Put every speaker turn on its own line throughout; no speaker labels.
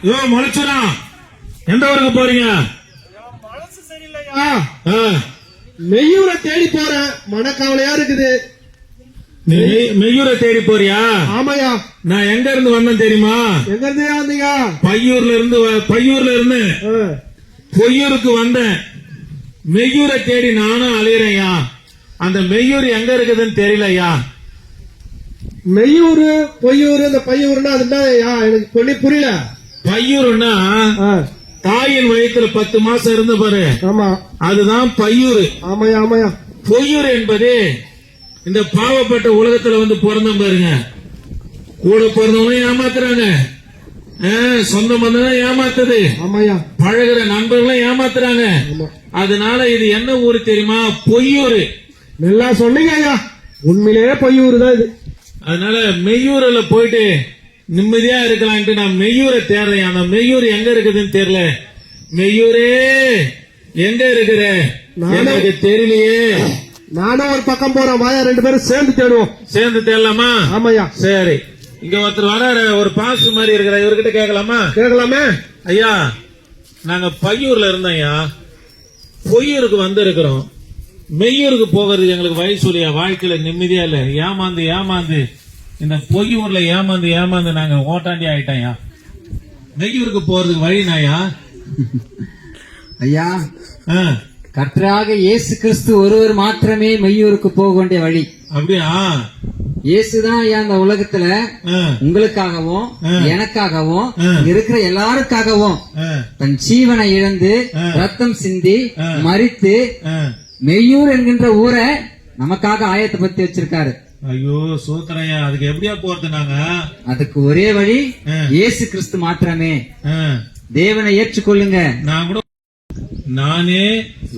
யோ மலைச்சனா, எந்த ஊருக்கு போறீங்க?
மனசு சரியில்லையா?
மெய்யூரை தேடி போறேன், மனக்கவலையா இருக்குது.
மெய்யூரை தேடி போறியா?
ஆமாயா.
நான் எங்க இருந்து வந்தேன் தெரியுமா?
எங்க இருந்து வந்தீங்க?
பையூர்ல இருந்து பொய்யூருக்கு வந்தேன். மெய்யூரை தேடி நானும் அலையிறேன்யா. அந்த மெய்யூர் எங்க இருக்குதுன்னு தெரியலையா.
மெய்யூரு பொய்யூரு, இந்த பையூர்னா அதுதான் எனக்கு கொஞ்சம் புரியல.
பையூர்னா தாயின் வயிற்றுல 10 மாசம் இருந்து பாரு.
ஆமா,
அதுதான் பையூரு.
ஆமாயா ஆமாயா.
பொய்யூர் என்பது இந்த பாவப்பட்ட உலகத்துல வந்து பிறந்த பாருங்க. கூட பிறந்தவங்க ஏமாத்துறாங்க, சொந்த பந்தம் ஏமாத்துது,
ஆமாயா.
பழகுற நண்பர்களும் ஏமாத்துறாங்க. அதனால இது என்ன ஊரு தெரியுமா? பொய்யூரு.
நல்லா சொன்னீங்க ஐயா, உண்மையிலேயே பொய்யூரு தான் இது.
அதனால மெய்யூர்ல போயிட்டு நிம்மதியா இருக்கலான்ட்டு நான் மெய்யூரை தேடுறேன். அந்த மெய்யூர் எங்க இருக்குதுன்னு தெரியல. மெய்யூரே எங்க இருக்கிற எனக்கு தெரியலையே.
நானும் ஒரு பக்கம் போறேன், வாயா 2 பேரும் சேர்ந்து தேடுவோம்.
சேர்ந்து தேடலாமா?
ஆமாயா.
சரி, இங்க ஒருத்தர் வர ஒரு பாஸ் மாதிரி இருக்கிற, இவர்கிட்ட கேட்கலாமா?
கேட்கலாமே.
ஐயா, நாங்க பையூர்ல இருந்தோம் ஐயா, பொய்யூருக்கு வந்திருக்கிறோம். மெய்யூருக்கு போகிறது எங்களுக்கு வயசு இல்லையா, வாழ்க்கையில நிம்மதியா இல்ல. ஏமாந்து இந்த பொய்யூர்ல ஏமாந்து நாங்க ஓட்டாண்டி ஆயிட்டோம்யா. மெய்யூருக்கு போறதுக்கு வழினாயா?
ஐயா, கர்த்தராக இயேசு கிறிஸ்து ஒருவர் மாத்திரமே மெய்யூருக்கு போக வேண்டிய வழி.
அப்படியா?
இயேசுதான் ஐயா இந்த உலகத்துல உங்களுக்காகவும் எனக்காகவும் இருக்கிற எல்லாருக்காகவும் தன் ஜீவனை இழந்து ரத்தம் சிந்தி மரித்து மெய்யூர் என்கின்ற ஊரை நமக்காக ஆயத்தப்படுத்தி வச்சிருக்காரு.
ஐயோ சூத்திரையா, அதுக்கு எப்படியா போறது? நாங்க
அதுக்கு ஒரே வழி இயேசு கிறிஸ்து மாத்திரமே. தேவனை ஏற்றுக்கொள்ளுங்க.
நானே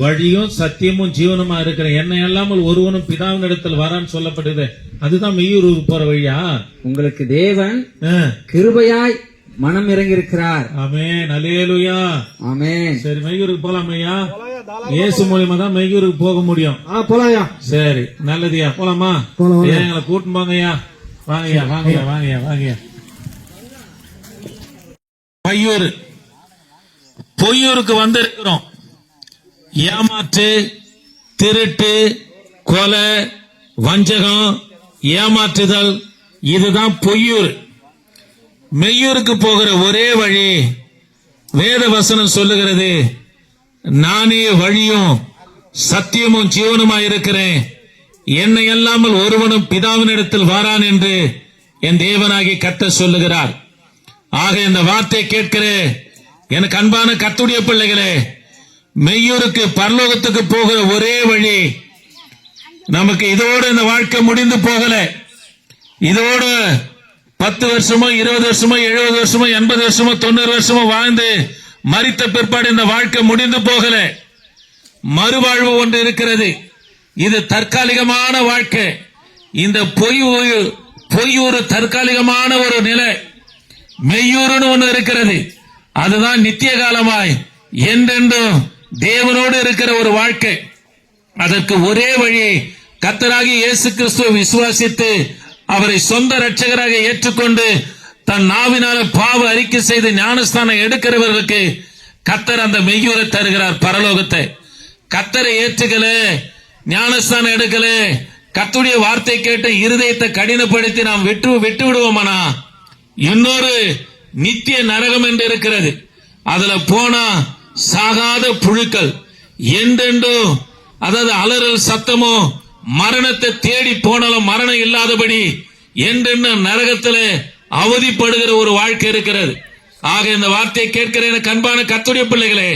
வழியும் சத்தியமும் ஜீவனுமா இருக்கிறேன், என்னை இல்லாமல் ஒருவனும் பிதாவின் இடத்தில் வரான்னு சொல்லப்பட்டது. அதுதான் மெய்யூருக்கு போற வழியா?
உங்களுக்கு தேவன் கிருபையாய் மனம் இறங்கி இருக்கிறார்.
ஆமென், அல்லேலூயா.
ஆமென்.
சரி, மெய்யூருக்கு போலாம் ஐயா. இயேசு மூலியமா தான் மெய்யூருக்கு போக முடியும்.
போலாயா.
சரி, நல்லதுயா, போலாமா? எங்களை கூட்டிட்டு போங்கய்யா. வாங்கய்யா. பொய்யூருக்கு வந்திருக்கிறோம். ஏமாற்று, திருட்டு, கொலை, வஞ்சகம், ஏமாற்றுதல், இதுதான் பொய்யூர். மெய்யூருக்கு போகிற ஒரே வழி வேத வசனம் சொல்லுகிறது, நானே வழியும் சத்தியமும் ஜீவனுமா இருக்கிறேன், என்னை அல்லாமல் ஒருவனும் பிதாவினிடத்தில் வாரான் என்று என் தேவனாகி கர்த்தர் சொல்லுகிறார். ஆக இந்த வார்த்தை கேட்கிற எனக்கு அன்பான கர்த்தருடைய பிள்ளைகளே, மெய்யூருக்கு பரலோகத்துக்கு போகிற ஒரே வழி நமக்கு இதோடு இந்த வாழ்க்கை முடிந்து போகல. இதோடு 10 வருஷமோ 20 வருஷமோ 70 வருஷமோ 80 வருஷமோ 90 வருஷமோ வாழ்ந்து மரித்த பிற்பாடு இந்த வாழ்க்கை முடிந்து போகல. மறுவாழ்வு ஒன்று இருக்கிறது. இது தற்காலிகமான வாழ்க்கை. இந்த பொய்யூர் தற்காலிகமான ஒரு நிலை. மெய்யூர்னு ஒன்று இருக்கிறது, அதுதான் நித்திய காலமாய் என்றென்றும் தேவனோடு இருக்கிற ஒரு வாழ்க்கை. அதற்கு ஒரே வழி கர்த்தராகிய இயேசு கிறிஸ்துவை விசுவாசித்து அவரை சொந்த இரட்சகராக ஏற்றுக்கொண்டு தன் நாவினால பாவ அறிக்கை செய்து ஞானஸ்தானம் எடுக்கிறவர்களுக்கு கர்த்தர் அந்த மெய்யூரை தருகிறார், பரலோகத்தை. கர்த்தரை ஏற்றுக்கல, ஞானஸ்தானம் எடுக்கல, கர்த்தருடைய வார்த்தை கேட்டு இருதயத்தை கடினப்படுத்தி நாம் விட்டு விடுவோமானா இன்னொரு நித்திய நரகம் என்று இருக்கிறது. அதுல போனா சாகாத புழுக்கள் என்றென்றும், அதாவது அலறல் சத்தமோ மரணத்தை தேடி போனாலும் மரணம் இல்லாதபடி என்றென்ன நரகத்தில் அவதிப்படுகிற ஒரு வாழ்க்கை இருக்கிறது. ஆக இந்த வார்த்தையை கேட்கிற எனக்கு அன்பான கர்த்தருடைய பிள்ளைகளே,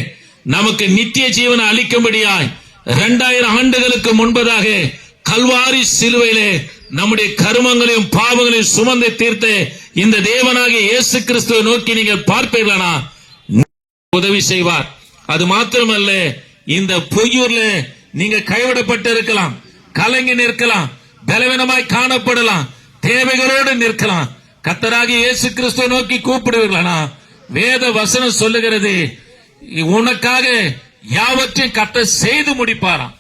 நமக்கு நித்திய ஜீவனை அளிக்கும்படியாய் 2000 ஆண்டுகளுக்கு முன்பதாக கல்வாரி சிலுவையிலே நம்முடைய கருமங்களையும் பாவங்களையும் சுமந்து தீர்த்த இந்த தேவனாகிய இயேசு கிறிஸ்துவை நோக்கி நீங்கள் பார்ப்பீர்களா, உதவி செய்வார். அது மாத்திரமல்ல, இந்த பொய்யூர்ல நீங்க கைவிடப்பட்டு இருக்கலாம், கலங்கி நிற்கலாம், பலவீனமாய் காணப்படலாம், தேவைகளோடு நிற்கலாம். கர்த்தராகிய இயேசு கிறிஸ்துவை நோக்கி கூப்பிடுவீர்களா, வேத வசனம் சொல்லுகிறது, உனக்காக யாவற்றையும் கர்த்தர் செய்து முடிப்பாராம்.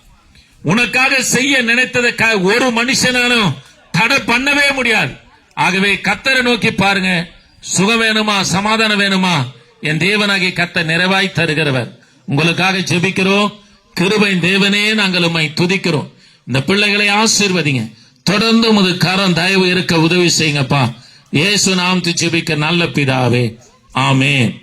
உனக்காக செய்ய நினைத்ததை ஒரு மனுஷனாலும் தடை பண்ணவே முடியாது. ஆகவே கர்த்தரை நோக்கி பாருங்க, சுகம் வேணுமா, சமாதானம் வேணுமா, என் தேவனாகிய கர்த்தர் நிறைவாய் தருகிறவர். உங்களுக்காக ஜெபிக்கிறோம். கிருபையின் தேவனே, நாங்கள் உம்மை துதிக்கிறோம். இந்த பிள்ளைகளை ஆசீர்வதிங்க. தொடர்ந்து உமது கரம் தயவு இருக்க உதவி செய்யுங்கப்பா. இயேசு நாமத்தில் ஜெபிக்க நல்ல பிதாவே, ஆமென்.